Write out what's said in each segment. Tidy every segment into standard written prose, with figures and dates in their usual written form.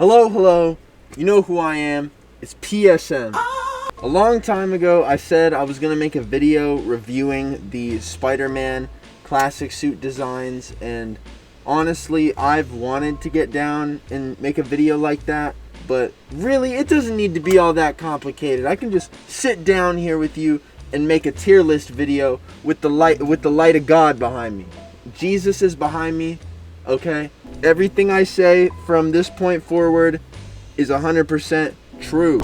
Hello. You know who I am. It's PSM. A long time ago, I said I was going to make a video reviewing the Spider-Man classic suit designs, and honestly, I've wanted to get down and make a video like that, but really, it doesn't need to be all that complicated. I can just sit down here with you and make a tier list video with the light of God behind me. Jesus is behind me, okay? Everything I say from this point forward is 100% true.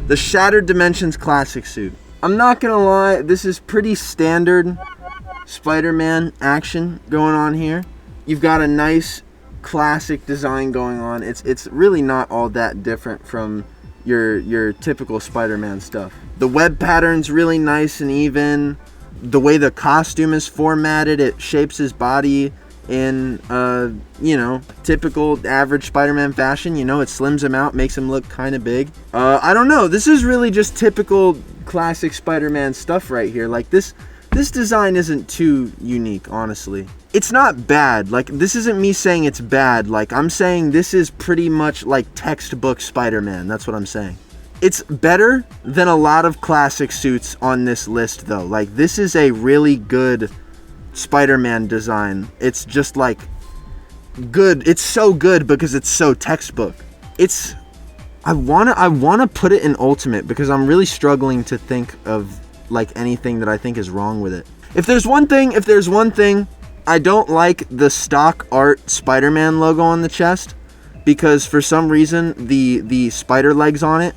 The Shattered Dimensions classic suit. I'm not gonna lie, this is pretty standard Spider-Man action going on here. You've got a nice classic design going on. It's really not all that different from your typical Spider-Man stuff. The web pattern's really nice and even. The way the costume is formatted, it shapes his body in typical average Spider-Man fashion. It slims him out, makes him look kind of big. I don't know, this is really just typical classic Spider-Man stuff right here. Like this design isn't too unique, honestly. It's not bad. Like, this isn't me saying it's bad. Like, I'm saying this is pretty much like textbook Spider-Man. That's what I'm saying. It's better than a lot of classic suits on this list, though. Like, this is a really good Spider-Man design. It's just like good. It's so good because it's so textbook. I wanna put it in Ultimate because I'm really struggling to think of like anything that I think is wrong with it. If there's one thing I don't like, the stock art Spider-Man logo on the chest, because for some reason the spider legs on it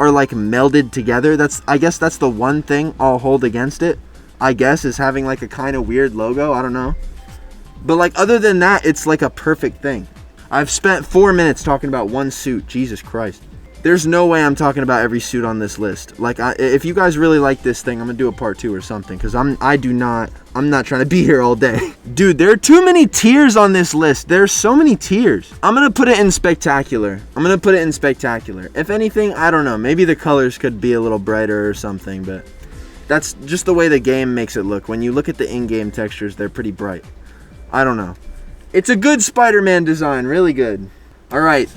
are like melded together. I guess that's the one thing I'll hold against it, I guess, is having like a kind of weird logo. I don't know. But like, other than that, it's like a perfect thing. I've spent 4 minutes talking about one suit. Jesus Christ. There's no way I'm talking about every suit on this list. Like, if you guys really like this thing, I'm gonna do a part 2 or something, because I'm not trying to be here all day. Dude, there are too many tiers on this list. There's so many tiers. I'm gonna put it in spectacular. If anything, I don't know, maybe the colors could be a little brighter or something, but that's just the way the game makes it look. When you look at the in-game textures, they're pretty bright. I don't know. It's a good Spider-Man design, really good. Alright,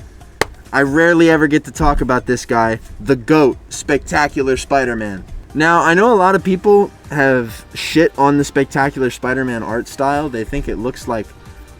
I rarely ever get to talk about this guy, the GOAT, Spectacular Spider-Man. Now, I know a lot of people have shit on the Spectacular Spider-Man art style. They think it looks like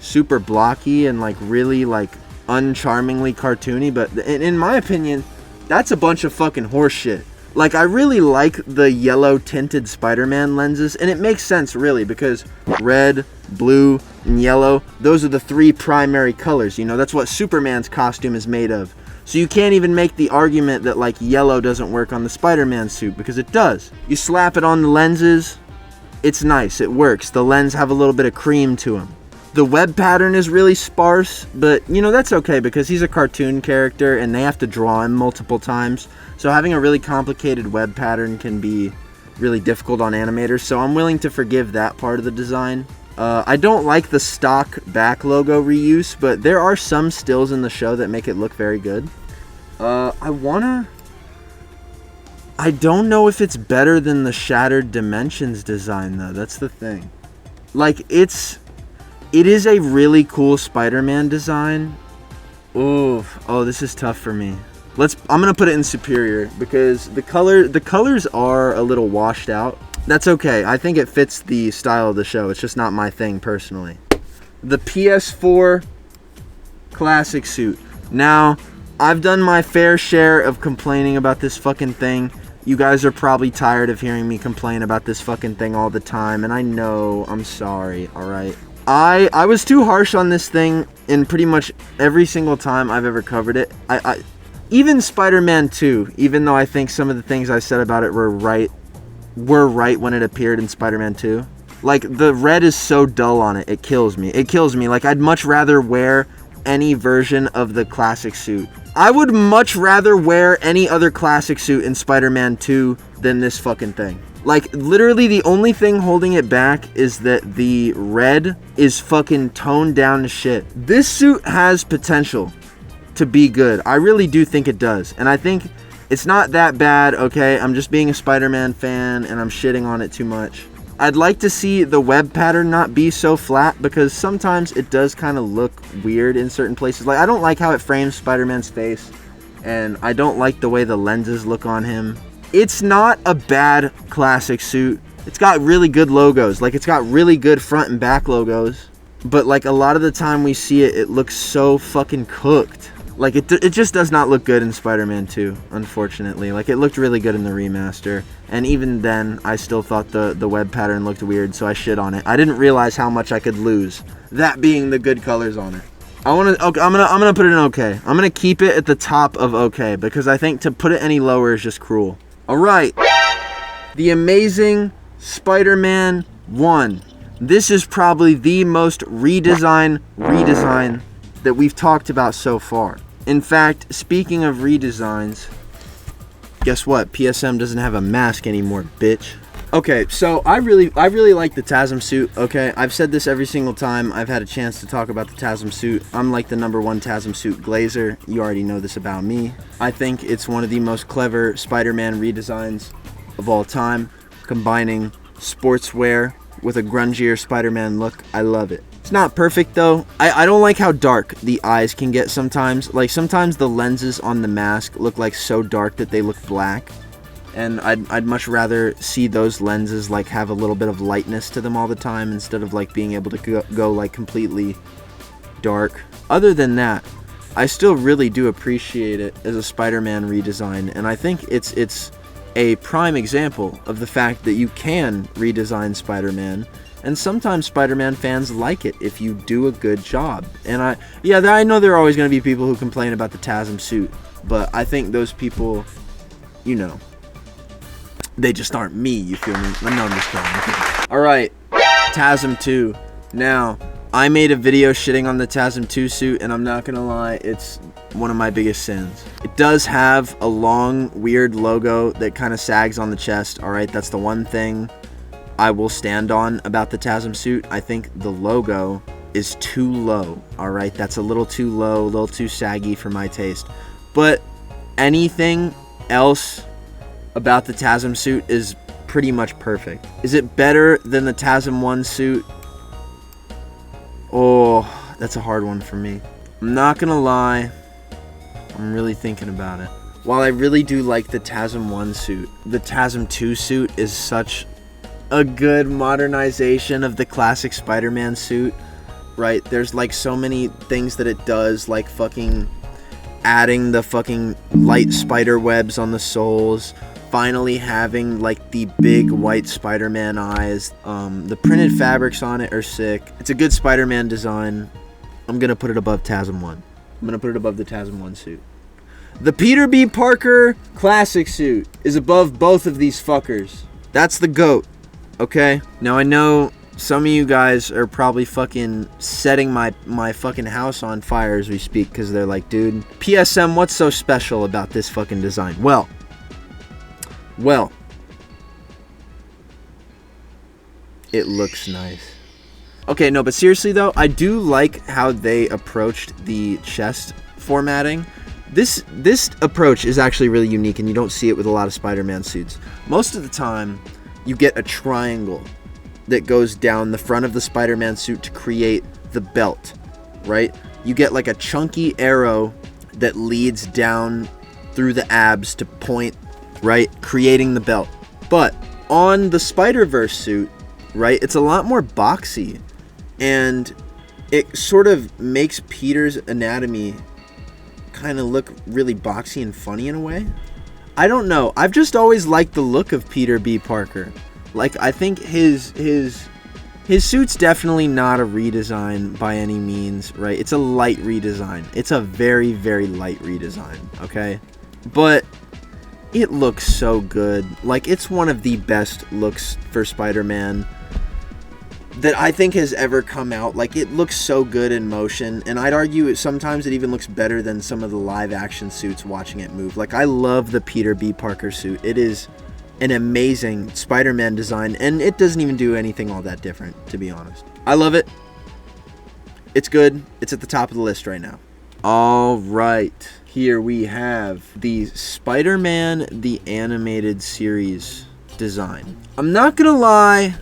super blocky and like really like uncharmingly cartoony, but in my opinion, that's a bunch of fucking horse shit. Like, I really like the yellow tinted Spider-Man lenses, and it makes sense really, because red, blue, and yellow, those are the three primary colors. That's what Superman's costume is made of. So you can't even make the argument that like yellow doesn't work on the Spider-Man suit, because it does. You slap it on the lenses, it's nice, it works. The lens have a little bit of cream to them. The web pattern is really sparse, but that's okay because he's a cartoon character and they have to draw him multiple times. So having a really complicated web pattern can be really difficult on animators, so I'm willing to forgive that part of the design. I don't like the stock back logo reuse, but there are some stills in the show that make it look very good. I don't know if it's better than the Shattered Dimensions design, though. That's the thing. Like, it is a really cool Spider-Man design. Oh, this is tough for me. I'm gonna put it in superior because the colors are a little washed out. That's okay. I think it fits the style of the show. It's just not my thing personally. The PS4 classic suit. Now, I've done my fair share of complaining about this fucking thing. You guys are probably tired of hearing me complain about this fucking thing all the time, and I know, I'm sorry, alright? I was too harsh on this thing in pretty much every single time I've ever covered it. Even Spider-Man 2, even though I think some of the things I said about it were right when it appeared in Spider-Man 2. Like, the red is so dull on it, it kills me. Like, I'd much rather wear any version of the classic suit. I would much rather wear any other classic suit in Spider-Man 2 than this fucking thing. Like, literally the only thing holding it back is that the red is fucking toned down to shit. This suit has potential to be good. I really do think it does. And I think it's not that bad, okay? I'm just being a Spider-Man fan and I'm shitting on it too much. I'd like to see the web pattern not be so flat, because sometimes it does kind of look weird in certain places. Like, I don't like how it frames Spider-Man's face, and I don't like the way the lenses look on him. It's not a bad classic suit. It's got really good logos. Like, it's got really good front and back logos. But, like, a lot of the time we see it, it looks so fucking cooked. Like, it just does not look good in Spider-Man 2, unfortunately. Like, it looked really good in the remaster. And even then, I still thought the web pattern looked weird, so I shit on it. I didn't realize how much I could lose. That being the good colors on it. I'm gonna put it in okay. I'm gonna keep it at the top of okay, because I think to put it any lower is just cruel. Alright. The Amazing Spider-Man 1. This is probably the most redesign that we've talked about so far. In fact, speaking of redesigns, guess what? PSM doesn't have a mask anymore, bitch. Okay, so I really like the TASM suit, okay? I've said this every single time I've had a chance to talk about the TASM suit. I'm like the #1 TASM suit glazer. You already know this about me. I think it's one of the most clever Spider-Man redesigns of all time, combining sportswear with a grungier Spider-Man look. I love it. It's not perfect though. I don't like how dark the eyes can get sometimes. Like, sometimes the lenses on the mask look like so dark that they look black. And I'd much rather see those lenses like have a little bit of lightness to them all the time, instead of like being able to go like completely dark. Other than that, I still really do appreciate it as a Spider-Man redesign, and I think it's a prime example of the fact that you can redesign Spider-Man. And sometimes Spider-Man fans like it if you do a good job. And I know there are always going to be people who complain about the TASM suit, but I think those people, you know, they just aren't me, you feel me? No, I'm just kidding. Alright, TASM 2. Now, I made a video shitting on the TASM 2 suit, and I'm not gonna lie, it's one of my biggest sins. It does have a long, weird logo that kind of sags on the chest, alright? That's the one thing I will stand on about the TASM suit. I think the logo is too low, alright? That's a little too low, a little too saggy for my taste. But anything else about the TASM suit is pretty much perfect. Is it better than the TASM 1 suit? Oh, that's a hard one for me. I'm not gonna lie, I'm really thinking about it. While I really do like the TASM 1 suit, the TASM 2 suit is such a good modernization of the classic Spider-Man suit, right? There's like so many things that it does, like fucking adding the fucking light spider webs on the soles, finally having like the big white Spider-Man eyes. The printed fabrics on it are sick. It's a good Spider-Man design. I'm gonna put it above TASM 1. I'm gonna put it above the TASM 1 suit. The Peter B. Parker classic suit is above both of these fuckers. That's the GOAT, okay? Now I know some of you guys are probably fucking setting my fucking house on fire as we speak, because they're like, dude, PSM, what's so special about this fucking design? Well, it looks nice. Okay, no, but seriously though, I do like how they approached the chest formatting. This approach is actually really unique, and you don't see it with a lot of Spider-Man suits. Most of the time, you get a triangle that goes down the front of the Spider-Man suit to create the belt, right? You get like a chunky arrow that leads down through the abs to point, right, creating the belt. But on the Spider-Verse suit, right, it's a lot more boxy, and it sort of makes Peter's anatomy kind of look really boxy and funny in a way. I don't know. I've just always liked the look of Peter B. Parker. Like, I think his suit's definitely not a redesign by any means, right? It's a light redesign. It's a very, very light redesign, okay? But it looks so good. Like, it's one of the best looks for Spider-Man that I think has ever come out. Like, it looks so good in motion, and I'd argue sometimes it even looks better than some of the live action suits watching it move. Like, I love the Peter B. Parker suit. It is an amazing Spider-Man design, and it doesn't even do anything all that different, to be honest. I love it. It's good. It's at the top of the list right now. All right, here we have the Spider-Man the Animated Series design. I'm not gonna lie,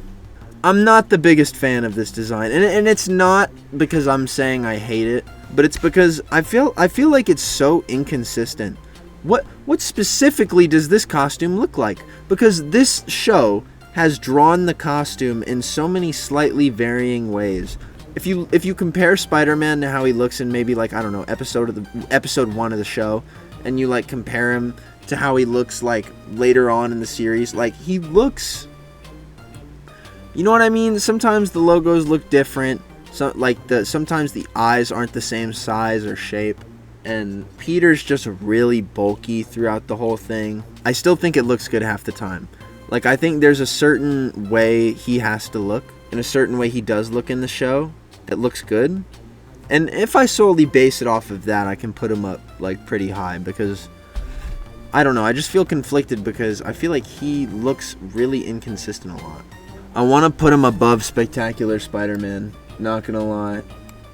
I'm not the biggest fan of this design, and it's not because I'm saying I hate it, but it's because I feel like it's so inconsistent. What specifically does this costume look like? Because this show has drawn the costume in so many slightly varying ways. If you compare Spider-Man to how he looks in maybe like, I don't know, episode 1 of the show, and you like compare him to how he looks like later on in the series, like he looks, you know what I mean? Sometimes the logos look different. So like sometimes the eyes aren't the same size or shape, and Peter's just really bulky throughout the whole thing. I still think it looks good half the time. Like, I think there's a certain way he has to look, and a certain way he does look in the show. It looks good. And if I solely base it off of that, I can put him up, like, pretty high, because, I don't know, I just feel conflicted because I feel like he looks really inconsistent a lot. I want to put him above Spectacular Spider-Man, not gonna lie.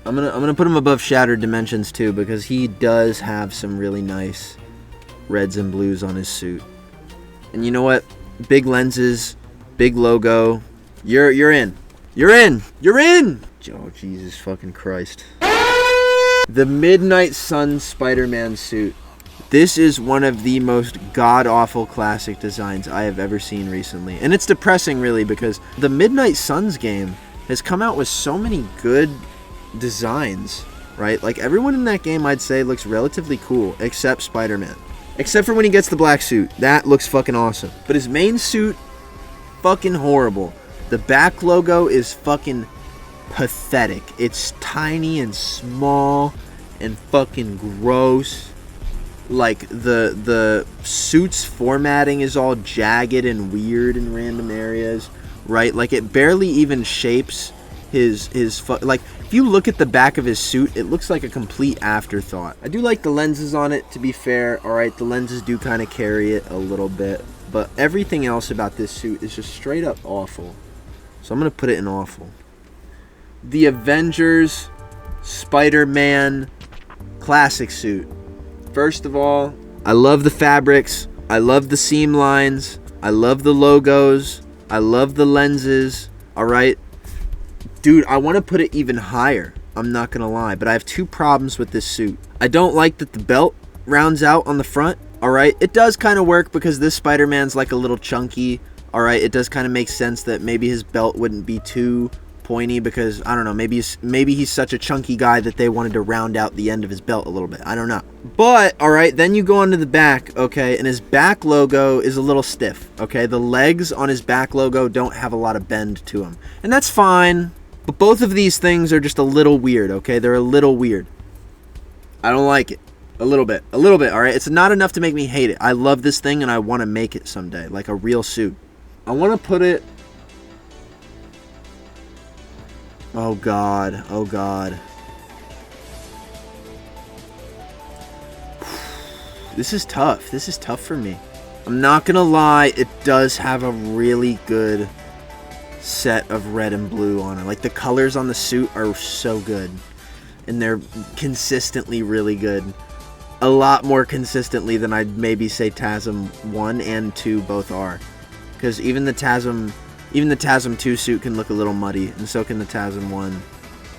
I'm gonna put him above Shattered Dimensions too, because he does have some really nice reds and blues on his suit. And you know what? Big lenses, big logo. You're in. You're in. You're in. Oh, Jesus fucking Christ. The Midnight Sun Spider-Man suit. This is one of the most god-awful classic designs I have ever seen recently. And it's depressing, really, because the Midnight Suns game has come out with so many good designs, right? Like, everyone in that game, I'd say, looks relatively cool, except Spider-Man. Except for when he gets the black suit. That looks fucking awesome. But his main suit, fucking horrible. The back logo is fucking pathetic. It's tiny and small and fucking gross. Like, the suit's formatting is all jagged and weird in random areas, right? Like, it barely even shapes his like, if you look at the back of his suit, it looks like a complete afterthought. I do like the lenses on it, to be fair. Alright, the lenses do kind of carry it a little bit, but everything else about this suit is just straight up awful. So I'm going to put it in awful. The Avengers Spider-Man classic suit. First of all, I love the fabrics, I love the seam lines, I love the logos, I love the lenses, alright? Dude, I want to put it even higher, I'm not going to lie, but I have two problems with this suit. I don't like that the belt rounds out on the front, alright? It does kind of work because this Spider-Man's like a little chunky, alright? It does kind of make sense that maybe his belt wouldn't be too pointy because, I don't know, maybe he's such a chunky guy that they wanted to round out the end of his belt a little bit. I don't know. But, alright, then you go onto the back, okay, and his back logo is a little stiff, okay? The legs on his back logo don't have a lot of bend to them. And that's fine, but both of these things are just a little weird, okay? They're a little weird. I don't like it. A little bit, alright? It's not enough to make me hate it. I love this thing and I want to make it someday, like a real suit. I want to put it... Oh God, oh God. This is tough. This is tough for me. I'm not gonna lie, it does have a really good set of red and blue on it. Like, the colors on the suit are so good. And they're consistently really good. A lot more consistently than I'd maybe say TASM 1 and 2 both are. Because even the TASM 2 suit can look a little muddy, and so can the TASM 1,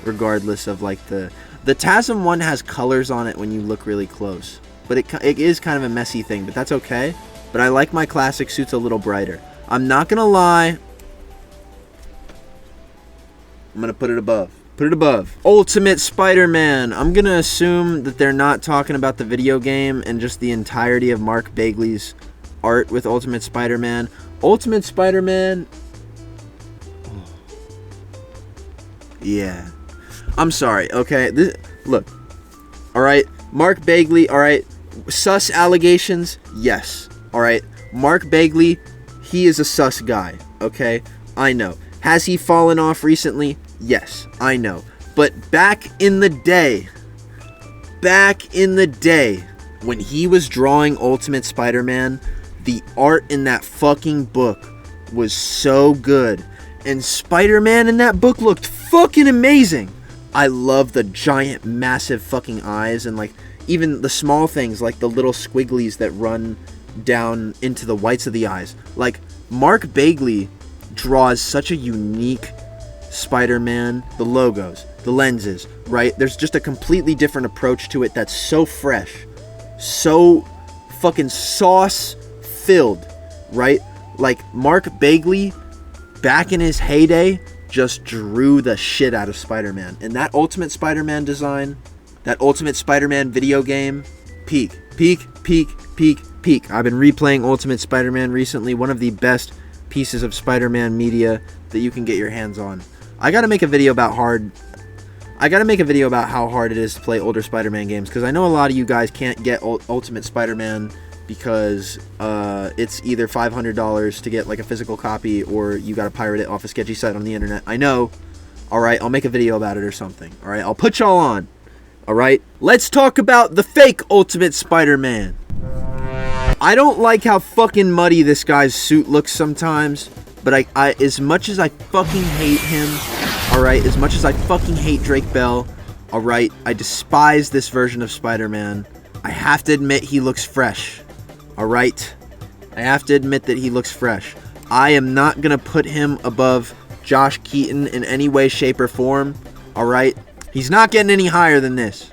regardless of, like, the TASM 1 has colors on it when you look really close, but it is kind of a messy thing, but that's okay. But I like my classic suits a little brighter. I'm not gonna lie, I'm gonna put it above. Put it above. Ultimate Spider-Man. I'm gonna assume that they're not talking about the video game and just the entirety of Mark Bagley's art with Ultimate Spider-Man. Ultimate Spider-Man... Yeah. I'm sorry, okay? Look. Alright? Mark Bagley, alright? Sus allegations? Yes. Alright? Mark Bagley, he is a sus guy, okay? I know. Has he fallen off recently? Yes, I know. But back in the day, when he was drawing Ultimate Spider-Man, the art in that fucking book was so good. And Spider-Man in that book looked fucking amazing. I love the giant, massive fucking eyes, and like even the small things like the little squigglies that run down into the whites of the eyes. Like, Mark Bagley draws such a unique Spider-Man. The logos, the lenses, right? There's just a completely different approach to it that's so fresh, so fucking sauce filled, right? Like Mark Bagley, back in his heyday, just drew the shit out of Spider-Man. And that Ultimate Spider-Man design, that Ultimate Spider-Man video game, peak. I've been replaying Ultimate Spider-Man recently, one of the best pieces of Spider-Man media that you can get your hands on. I gotta make a video about how hard it is to play older Spider-Man games, because I know a lot of you guys can't get Ultimate Spider-Man because it's either $500 to get like a physical copy, or you gotta pirate it off a sketchy site on the internet. I know. Alright, I'll make a video about it or something. Alright, I'll put y'all on. Alright, let's talk about the fake Ultimate Spider-Man. I don't like how fucking muddy this guy's suit looks sometimes, but I as much as I fucking hate him, alright, as much as I fucking hate Drake Bell, alright, I despise this version of Spider-Man, I have to admit he looks fresh. Alright? I have to admit that he looks fresh. I am not gonna put him above Josh Keaton in any way, shape, or form. Alright? He's not getting any higher than this.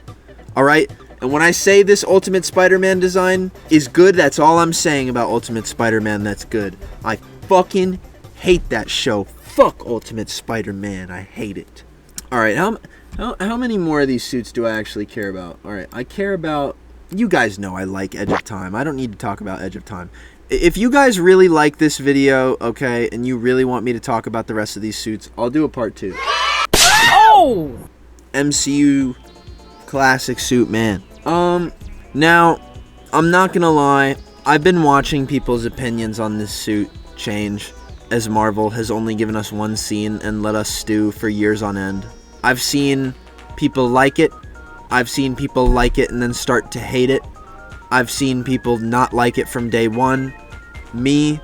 Alright? And when I say this Ultimate Spider-Man design is good, that's all I'm saying about Ultimate Spider-Man that's good. I fucking hate that show. Fuck Ultimate Spider-Man. I hate it. Alright, how many more of these suits do I actually care about? Alright, I care about... You guys know I like Edge of Time. I don't need to talk about Edge of Time. If you guys really like this video, okay, and you really want me to talk about the rest of these suits, I'll do a part 2. Oh! MCU classic suit, man. Now, I'm not gonna lie, I've been watching people's opinions on this suit change as Marvel has only given us one scene and let us stew for years on end. I've seen people like it. I've seen people like it and then start to hate it. I've seen people not like it from day one. Me,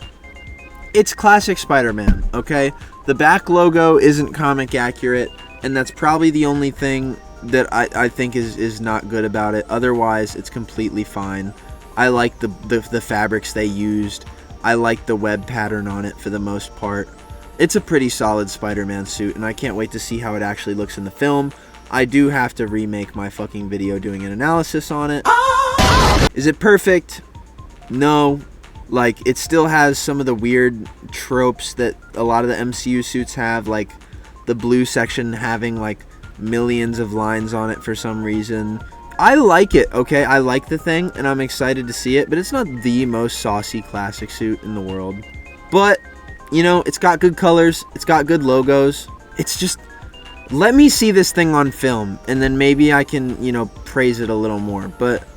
it's classic Spider-Man, okay? The back logo isn't comic accurate, and that's probably the only thing that I think is not good about it. Otherwise, it's completely fine. I like the fabrics they used. I like the web pattern on it for the most part. It's a pretty solid Spider-Man suit, and I can't wait to see how it actually looks in the film. I do have to remake my fucking video doing an analysis on it. Is it perfect? No. Like, it still has some of the weird tropes that a lot of the MCU suits have, like the blue section having like millions of lines on it for some reason. I like it, okay? I like the thing, and I'm excited to see it, but it's not the most saucy classic suit in the world. But, you know, it's got good colors, it's got good logos. It's just... Let me see this thing on film, and then maybe I can, you know, praise it a little more. But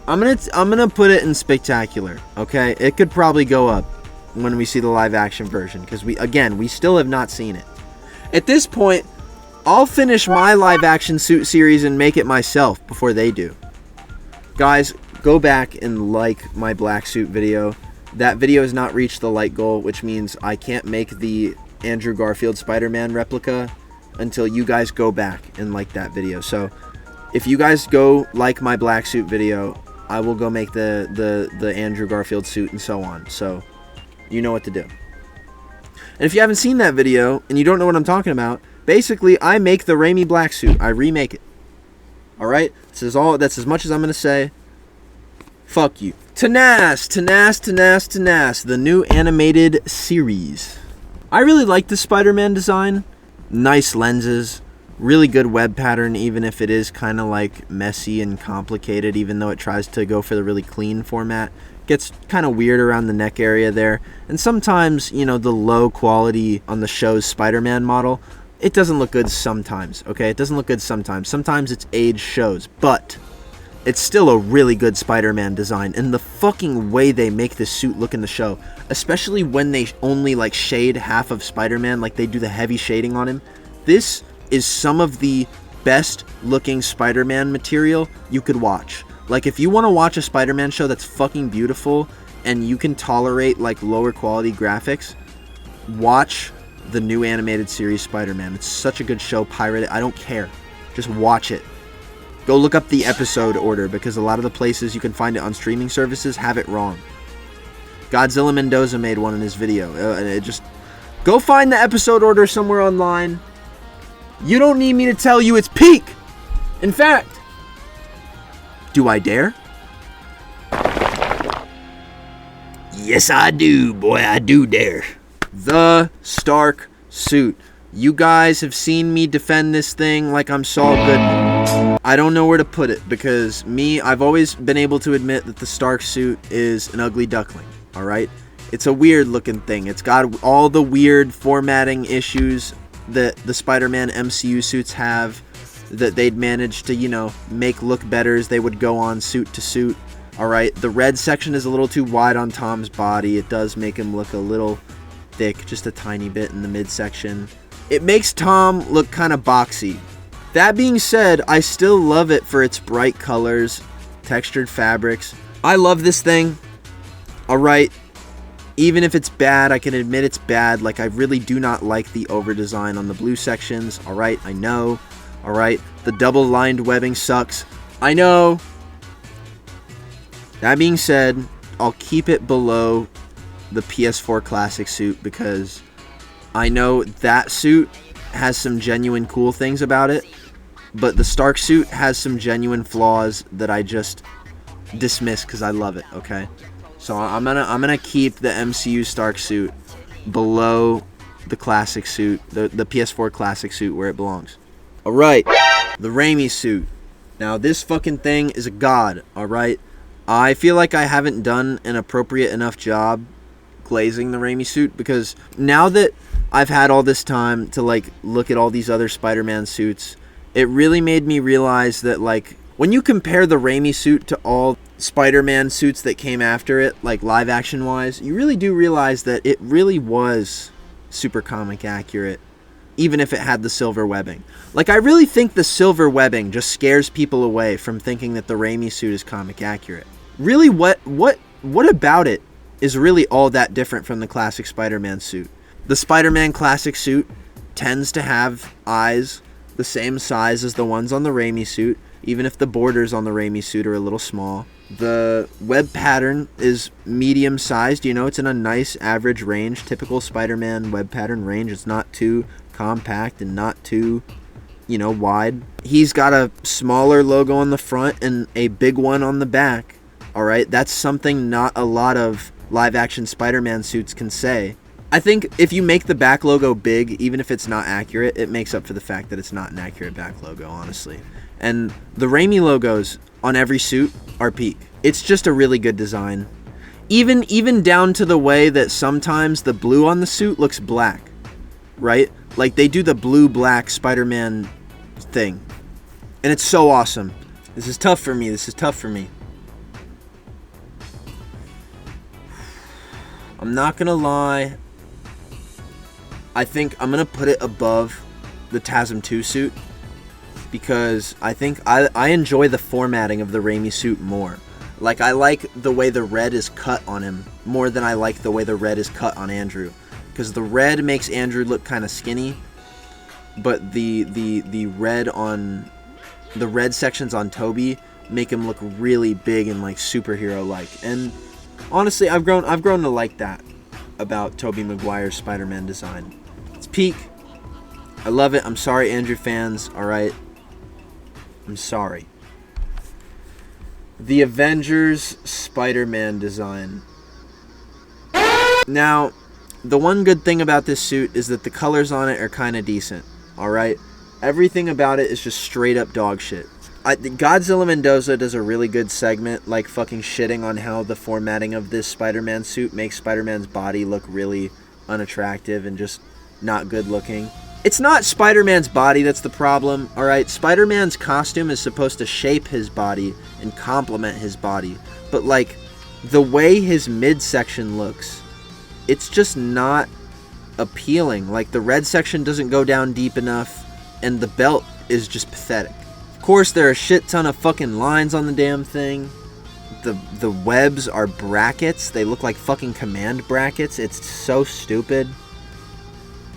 I'm gonna put it in spectacular, okay? It could probably go up when we see the live action version, because we still have not seen it. At this point, I'll finish my live action suit series and make it myself before they do. Guys, go back and like my black suit video. That video has not reached the like goal, which means I can't make the Andrew Garfield Spider-Man replica until you guys go back and like that video. So if you guys go like my black suit video, I will go make the Andrew Garfield suit and so on. So you know what to do. And if you haven't seen that video and you don't know what I'm talking about, basically I make the Raimi black suit. I remake it. Alright? That's as much as I'm gonna say. Fuck you. Tanas, the new animated series. I really like the Spider-Man design. Nice lenses, really good web pattern, even if it is kind of like messy and complicated, even though it tries to go for the really clean format. Gets kind of weird around the neck area there, and sometimes, you know, the low quality on the show's Spider-Man model, it doesn't look good sometimes, okay? It doesn't look good sometimes. Sometimes it's age shows, but it's still a really good Spider-Man design, and the fucking way they make this suit look in the show, especially when they only like shade half of Spider-Man, like they do the heavy shading on him. This is some of the best looking Spider-Man material you could watch. Like, if you want to watch a Spider-Man show that's fucking beautiful and you can tolerate like lower quality graphics, watch the new animated series Spider-Man. It's such a good show. Pirate it. I don't care. Just watch it. Go look up the episode order, because a lot of the places you can find it on streaming services have it wrong. Godzilla Mendoza made one in his video, and Go find the episode order somewhere online. You don't need me to tell you it's peak. In fact, do I dare? Yes, I do, boy. I do dare. The Stark suit. You guys have seen me defend this thing like I'm Saul Goodman. I don't know where to put it because I've always been able to admit that the Stark suit is an ugly duckling. All right? It's a weird looking thing. It's got all the weird formatting issues that the Spider-Man MCU suits have that they'd managed to, make look better as they would go on suit to suit. Alright, the red section is a little too wide on Tom's body. It does make him look a little thick, just a tiny bit in the midsection. It makes Tom look kind of boxy. That being said, I still love it for its bright colors, textured fabrics. I love this thing. Alright, even if it's bad, I can admit it's bad. Like, I really do not like the over-design on the blue sections. Alright, I know. Alright, the double-lined webbing sucks. I know. That being said, I'll keep it below the PS4 Classic suit because I know that suit has some genuine cool things about it, but the Stark suit has some genuine flaws that I just dismiss because I love it, okay? So I'm gonna keep the MCU Stark suit below the Classic suit, the PS4 Classic suit where it belongs. Alright, the Raimi suit. Now this fucking thing is a god, alright? I feel like I haven't done an appropriate enough job glazing the Raimi suit because now that I've had all this time to look at all these other Spider-Man suits, it really made me realize that when you compare the Raimi suit to all Spider-Man suits that came after it, live action wise, you really do realize that it really was super comic accurate, even if it had the silver webbing. I really think the silver webbing just scares people away from thinking that the Raimi suit is comic accurate. Really, what about it is really all that different from the classic Spider-Man suit? The Spider-Man classic suit tends to have eyes the same size as the ones on the Raimi suit, even if the borders on the Raimi suit are a little small. The web pattern is medium-sized. It's in a nice average range, typical Spider-Man web pattern range. It's not too compact and not too, wide. He's got a smaller logo on the front and a big one on the back. Alright, that's something not a lot of live-action Spider-Man suits can say. I think if you make the back logo big, even if it's not accurate, it makes up for the fact that it's not an accurate back logo, honestly. And the Raimi logos on every suit are peak. It's just a really good design. Even down to the way that sometimes the blue on the suit looks black, right? They do the blue-black Spider-Man thing. And it's so awesome. This is tough for me. I'm not gonna lie. I think I'm gonna put it above the TASM 2 suit because I think I enjoy the formatting of the Raimi suit more. I like the way the red is cut on him more than I like the way the red is cut on Andrew. Because the red makes Andrew look kind of skinny, but the red sections on Toby make him look really big and superhero-like. And honestly, I've grown to like that about Tobey Maguire's Spider-Man design. It's peak. I love it. I'm sorry, Andrew fans. Alright. I'm sorry. The Avengers Spider-Man design. Now, the one good thing about this suit is that the colors on it are kind of decent. Alright? Everything about it is just straight up dog shit. Godzilla Mendoza does a really good segment, fucking shitting on how the formatting of this Spider-Man suit makes Spider-Man's body look really unattractive and just not good looking. It's not Spider-Man's body that's the problem, alright? Spider-Man's costume is supposed to shape his body and complement his body. But, the way his midsection looks, it's just not appealing. The red section doesn't go down deep enough, and the belt is just pathetic. Of course, there are a shit ton of fucking lines on the damn thing. The webs are brackets. They look like fucking command brackets. It's so stupid.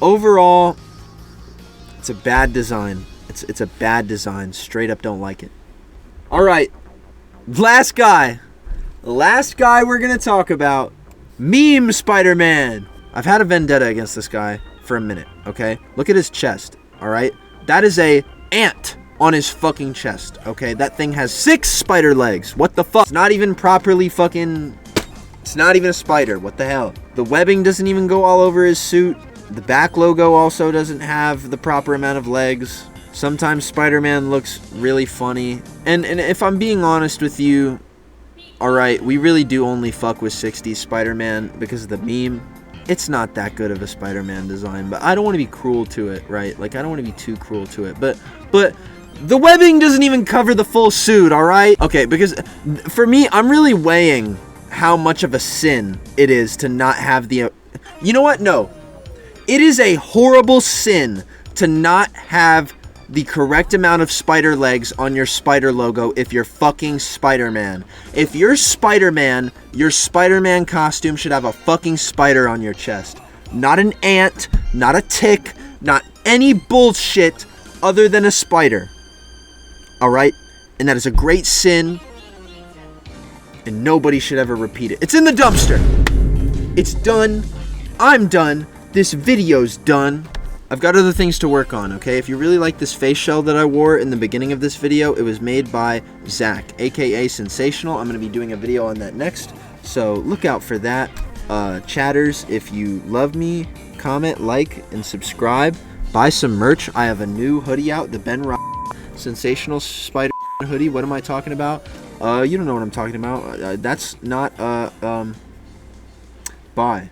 Overall, it's a bad design. It's a bad design. Straight up don't like it. Alright. Last guy. The last guy we're going to talk about. Meme Spider-Man. I've had a vendetta against this guy for a minute, okay? Look at his chest, all right? That is a ant on his fucking chest, okay? That thing has 6 spider legs. What the fuck? It's not even properly fucking... It's not even a spider. What the hell? The webbing doesn't even go all over his suit. The back logo also doesn't have the proper amount of legs. Sometimes Spider-Man looks really funny. And if I'm being honest with you, alright, we really do only fuck with 60s Spider-Man because of the meme. It's not that good of a Spider-Man design, but I don't want to be cruel to it, right? Like, I don't want to be too cruel to it. But the webbing doesn't even cover the full suit, alright? Okay, because for me, I'm really weighing how much of a sin it is to not have the... You know what? No. It is a horrible sin to not have the correct amount of spider legs on your spider logo if you're fucking Spider-Man. If you're Spider-Man, your Spider-Man costume should have a fucking spider on your chest. Not an ant, not a tick, not any bullshit other than a spider. Alright? And that is a great sin, and nobody should ever repeat it. It's in the dumpster. It's done. I'm done. This video's done. I've got other things to work on, okay? If you really like this face shell that I wore in the beginning of this video, it was made by Zach, aka Sensational. I'm going to be doing a video on that next, so look out for that. Chatters, if you love me, comment, like, and subscribe. Buy some merch. I have a new hoodie out, the Ben Sensational Spider hoodie. What am I talking about? You don't know what I'm talking about. That's not, bye.